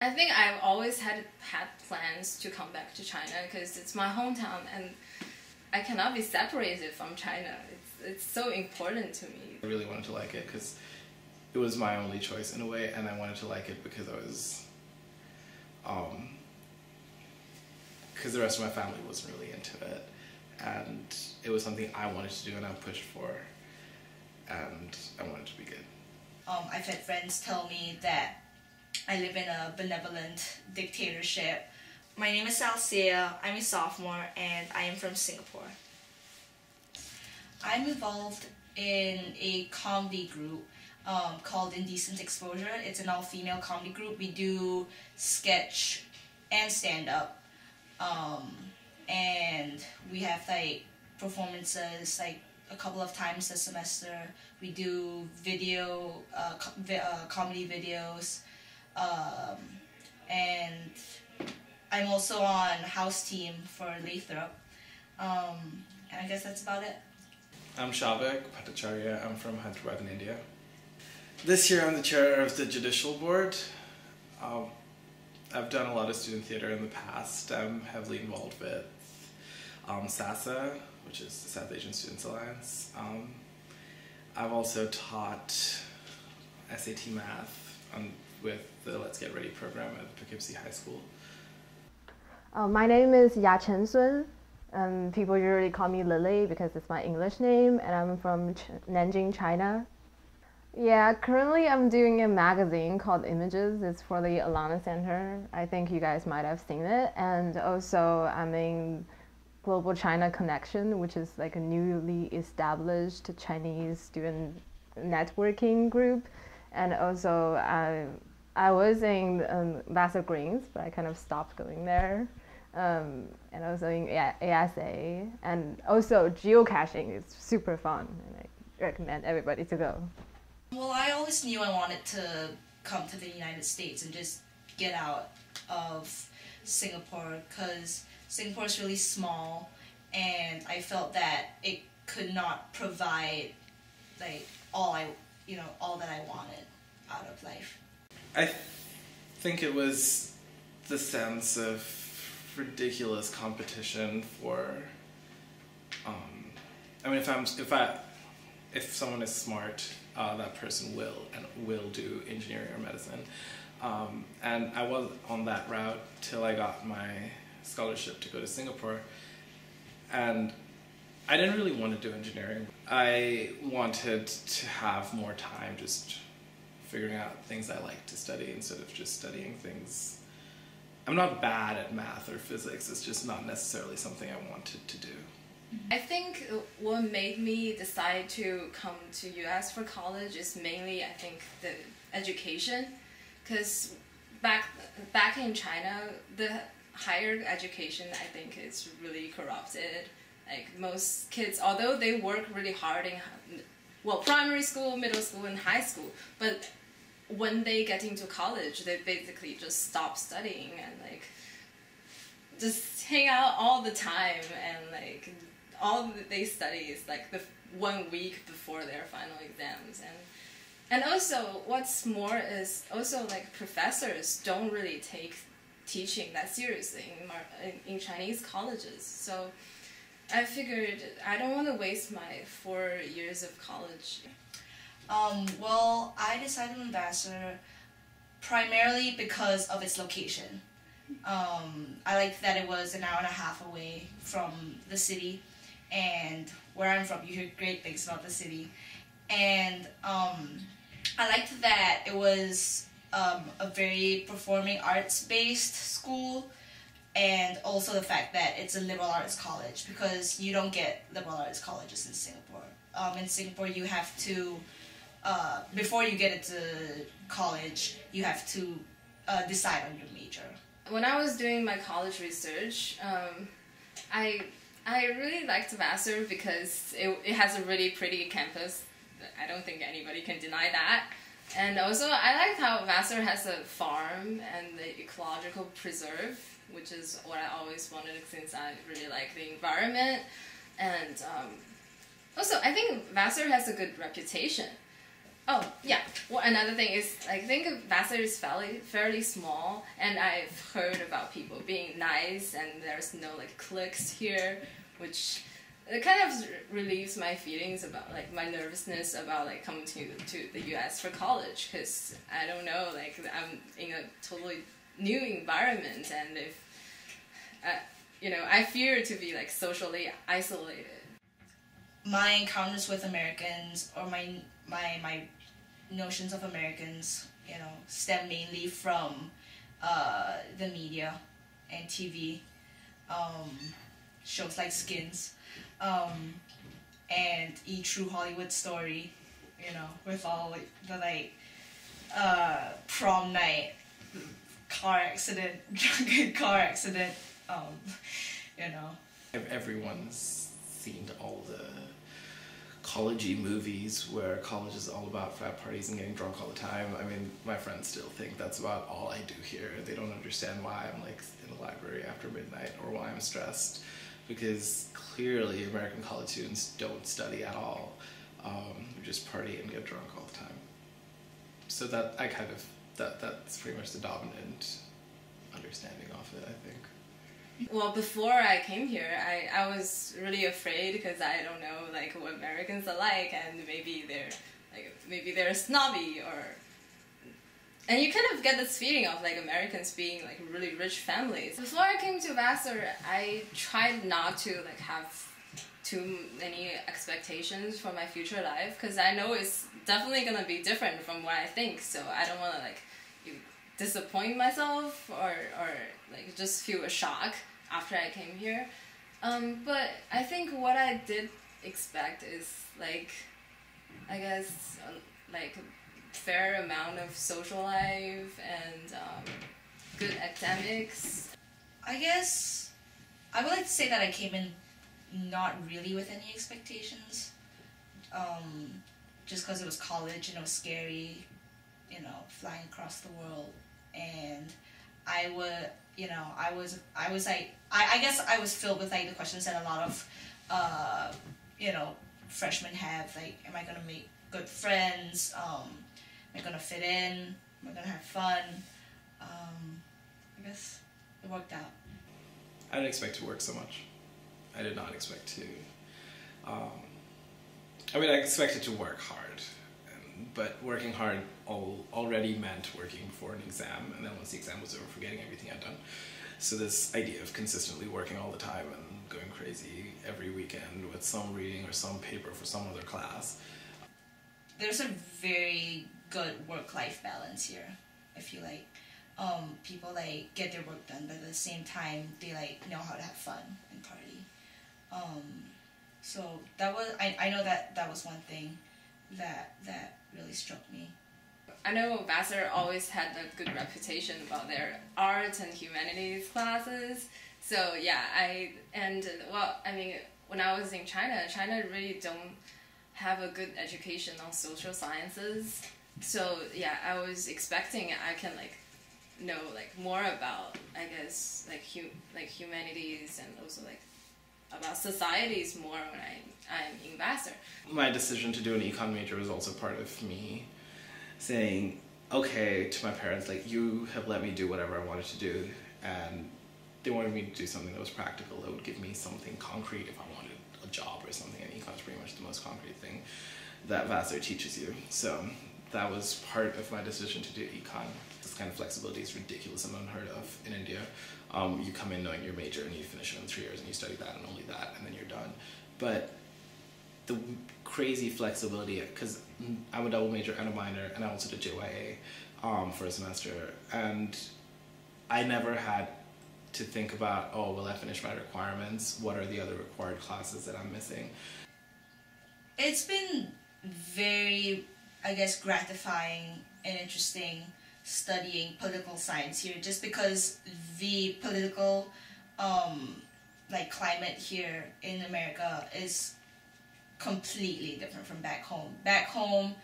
I think I've always had plans to come back to China because it's my hometown and I cannot be separated from China. It's so important to me. I really wanted to like it because it was my only choice in a way, and I wanted to like it because I was, because the rest of my family wasn't really into it, and it was something I wanted to do and I pushed for, and I wanted to be good. I've had friends tell me that I live in a benevolent dictatorship. My name is Salcia, I'm a sophomore, and I am from Singapore. I'm involved in a comedy group called Indecent Exposure. It's an all-female comedy group. We do sketch and stand-up, and we have like performances like a couple of times a semester. We do video, comedy videos, and I'm also on house team for Lathrop, and I guess that's about it. I'm Shavik Bhattacharya. I'm from Hyderabad in India. This year I'm the chair of the Judicial Board. I've done a lot of student theater in the past. I'm heavily involved with SASA, which is the South Asian Students Alliance. I've also taught SAT Math with the Let's Get Ready program at Poughkeepsie High School. My name is Ya-Chen Sun. People usually call me Lily because it's my English name, and I'm from Nanjing, China. Yeah, currently I'm doing a magazine called Images. It's for the Alana Center. I think you guys might have seen it. And also I'm in Global China Connection, which is like a newly established Chinese student networking group. And also I was in Vassar Greens, but I kind of stopped going there. And also in ASA, and also geocaching is super fun, and I recommend everybody to go. Well, I always knew I wanted to come to the United States and just get out of Singapore, because Singapore is really small, and I felt that it could not provide like all that I wanted out of life. I think it was the sense of ridiculous competition for, I mean, if someone is smart, that person will do engineering or medicine, and I was on that route till I got my scholarship to go to Singapore, and I didn't really want to do engineering. I wanted to have more time just figuring out things I like to study instead of just studying things. I'm not bad at math or physics, it's just not necessarily something I wanted to do. I think what made me decide to come to US for college is mainly, I think, the education. Because back in China, the higher education, I think, is really corrupted. Like most kids, although they work really hard in, well, primary school, middle school, and high school, but when they get into college, they basically just stop studying and like just hang out all the time, and like all that they study is like the 1 week before their final exams. And also what's more is also like professors don't really take teaching that seriously in Chinese colleges. So I figured I don't want to waste my 4 years of college. Well, I decided on Vassar primarily because of its location. I liked that it was an hour and a half away from the city, and where I'm from, you hear great things about the city. And I liked that it was a very performing arts-based school, and also the fact that it's a liberal arts college, because you don't get liberal arts colleges in Singapore. In Singapore, you have to, before you get into college, you have to decide on your major. When I was doing my college research, I really liked Vassar because it has a really pretty campus. I don't think anybody can deny that. And also, I liked how Vassar has a farm and the ecological preserve, which is what I always wanted since I really like the environment. And also, I think Vassar has a good reputation. Oh yeah. Well, another thing is I think Vassar is fairly small, and I've heard about people being nice, and there's no like cliques here, which it kind of relieves my feelings about like my nervousness about like coming to the U.S. for college, because I don't know, like I'm in a totally new environment, and if I fear to be like socially isolated. My encounters with Americans, or my notions of Americans, stem mainly from the media and TV, shows like Skins, and E True Hollywood Story, with all like, the prom night, drunken car accident, Everyone's seen all the college-y movies where college is all about frat parties and getting drunk all the time. I mean, my friends still think that's about all I do here. They don't understand why I'm like in the library after midnight or why I'm stressed, because clearly American college students don't study at all. We just party and get drunk all the time. So that's pretty much the dominant understanding of it, I think. Well, before I came here, I was really afraid because I don't know like what Americans are like, and maybe they're snobby, and you kind of get this feeling of like Americans being like really rich families. Before I came to Vassar, I tried not to like have too many expectations for my future life, because I know it's definitely gonna be different from what I think. So I don't want to like disappoint myself or like just feel a shock after I came here. But I think what I did expect is like, I guess like fair amount of social life and good academics. I guess I would like to say that I came in not really with any expectations, just because it was college and it was scary, flying across the world, and I guess I was filled with like the questions that a lot of freshmen have, like, am I gonna make good friends? Am I gonna fit in? Am I gonna have fun? I guess it worked out. I didn't expect to work so much. I did not expect to. I expected to work hard, but working hard already meant working for an exam, and then once the exam was over, forgetting everything I'd done. So this idea of consistently working all the time and going crazy every weekend with some reading or some paper for some other class. There's a very good work-life balance here. I feel like people like get their work done, but at the same time they like know how to have fun and party. So that was I know that was one thing that really struck me. I know Vassar always had a good reputation about their arts and humanities classes. So yeah, when I was in China really don't have a good education on social sciences. So yeah, I was expecting I can like know like more about, I guess, like humanities, and also like about societies more when I'm in Vassar. My decision to do an econ major was also part of me saying, okay, to my parents, like, you have let me do whatever I wanted to do, and they wanted me to do something that was practical, that would give me something concrete if I wanted a job or something, and econ is pretty much the most concrete thing that Vassar teaches you. So that was part of my decision to do econ. This kind of flexibility is ridiculous and unheard of in India. You come in knowing your major and you finish it in 3 years and you study that and only that, and then you're done. But the crazy flexibility, because I'm a double major and a minor, and I also did JYA for a semester, and I never had to think about, oh, will I finish my requirements? What are the other required classes that I'm missing? It's been very, I guess, gratifying and interesting studying political science here, just because the political climate here in America is completely different from back home. Back home,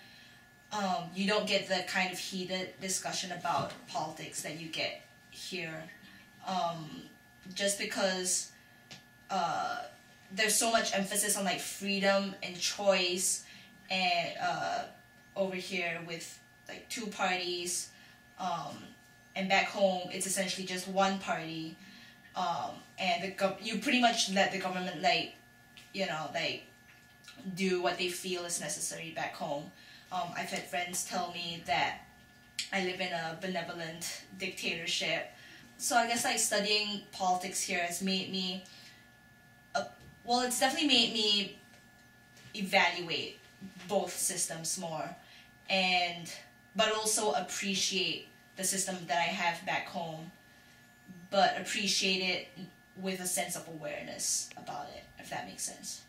you don't get the kind of heated discussion about politics that you get here, just because there's so much emphasis on like freedom and choice, and over here with like two parties, and back home it's essentially just one party, and you pretty much let the government like, you know, like do what they feel is necessary back home. I've had friends tell me that I live in a benevolent dictatorship. So I guess like studying politics here has made me, well, it's definitely made me evaluate both systems more, but also appreciate the system that I have back home, but appreciate it with a sense of awareness about it, if that makes sense.